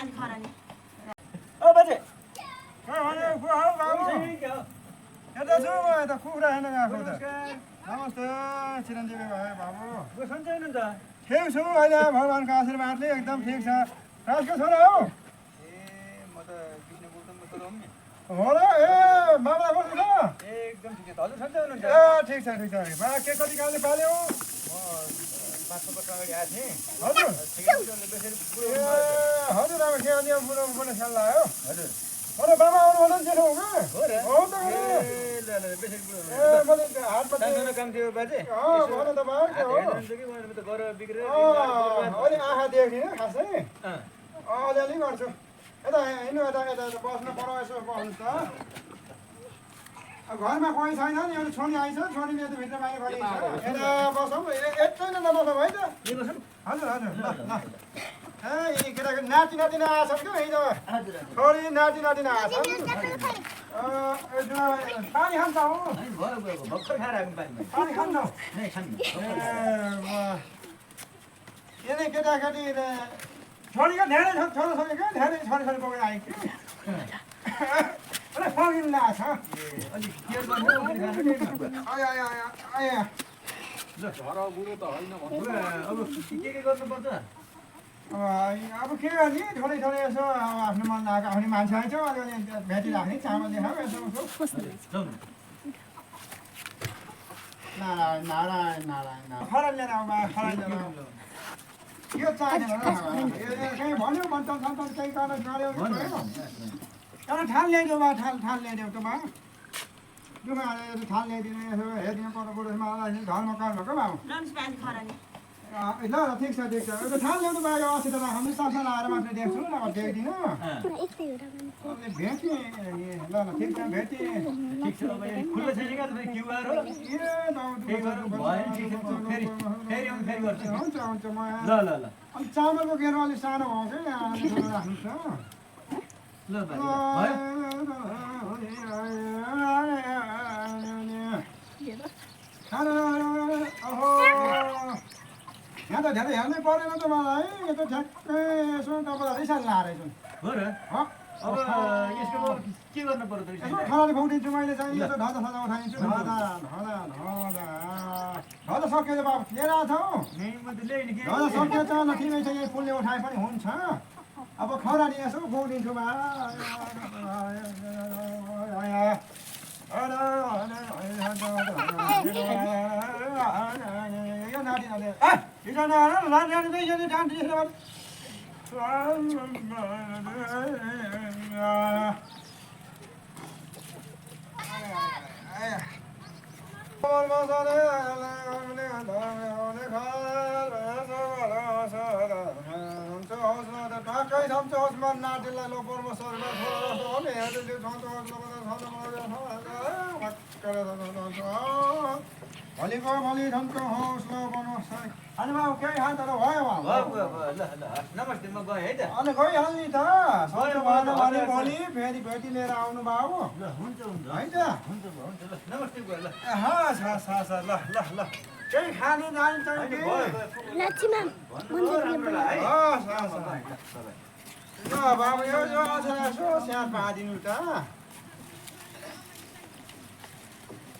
ओ बाजे नमस्ते चिरञ्जीवी भाइ बाबु सन्चै हुनुहुन्छ ठिक छु अहिले भगवान्को आशीर्वादले एकदम ठिक छ राजको छोरा हो म त विष्णुपुरको छोरा हो नि हो र ए मामला बस्नु छ एकदम ठिक छ हजुर सन्चै हुनुहुन्छ ए ठिक छ बा के कति कालले पाल्यो म 5 वर्ष अगाडि आएको थिएँ हजुर ए हजुर अब के अनि बुढो बुढेसकाल लाग्यो हजुर अरे बाबा आउनु जेठो हो कि हो र हो त ए ल बेसरी बुढो ए मैले हातमा सानो काम थियो बाजे भन त बा के हो कि मैले त गर बिग्रेर अलि आँखा देख्दिनँ खासै अलिअलि गर्छु यता हिँड्नु यता बस्नु पऱ्यो यसो बस्नुहोस् त घरमा कोही छैन नि एउटा छोरी आइछ छोरीले त भित्र बाहिर गरिन्छ यता बसौँ यत्रै न नबसौँ है त हजुर हजुर ल ल ए यी केटाकेटी नाति नातिना आएछन् क्या हिजो छोरी नाति नातिना आएछन् पानी खान्छ हो भर्खर खाएर आएको पानी खान्छ यिनै केटाकेटी छोरीको धेरै छोराछोरी क्या धेरै छोरीछोरी बोकेर आयो कि फगिन आएछ अलिक केयर गर्नु अब के गर्नुपर्छ अब के गर्ने थोरै थोरै यसो आफ्नो मन लागेको आउने मान्छे आइन्छ अलिअलि भेटिराख्ने चामल देखाऊ यसो नारायण नारायण नारायण फरक लिएर आऊ फरक लिएर आऊ यो चाहिँदैन कहीँ भन्यो भन्छ केही कारण गऱ्यो एउटा ठाल ल्याइदेऊ बा ठाल ल्याइदेऊ त बा दुःख ठाल ल्याइदिनु यसो हेरिदिनु पर्नु बुढो मलाई घरमा काम भएको बाबु ल ल ठिक छ एउटा ठाल ल्याउनु भयो अस्ति त हामी साथमा लगाएर मात्रै देख्छु न अब देख्दिनँ भेट्ने ल ल ठिक छ भेटेँ ठिक छ अब खुल्ला छैन क्या तपाईँ क्युआर हो हुन्छ हुन्छ म ल ल ल अनि चामलको गेरो अलिक सानो भयो कि राख्नु छ ल यहाँ त धेरै हेर्नै परेन त मलाई यो त ठ्याक्कै यसो तपाईँलाई रिसाल लाएर हो र अब यसको के गर्नु पर्यो त यसो खराले खुवाउदिन्छु मैले चाहिँ यसो धजा सजा उठाइदिन्छु धजा सक्यो बाबु लिएर आएको छौ धजा सक्यो त ल तिमी चाहिँ यही पुलले उठाए पनि हुन्छ अब खरानी यसो खुवाउदिन्छु बा यो नातिनाले हिजो नानी डान्टी नातिलाई लोपरमा भोलिको भोलि झन्को हौसला बनोस् अनि बाबु केही खान्छ त भयो नमस्ते म गएँ है त अनि गइहाल्ने त सबै भएन भने भोलि फेरि भेटी लिएर आउनु बाबु हुन्छ हुन्छ है त हुन्छ ल नमस्ते गयो ल हस् हस् हस् ल ल ल केही खाने जान्छ कि ल बाबु यो अझ यसो स्याहार पारिदिनु त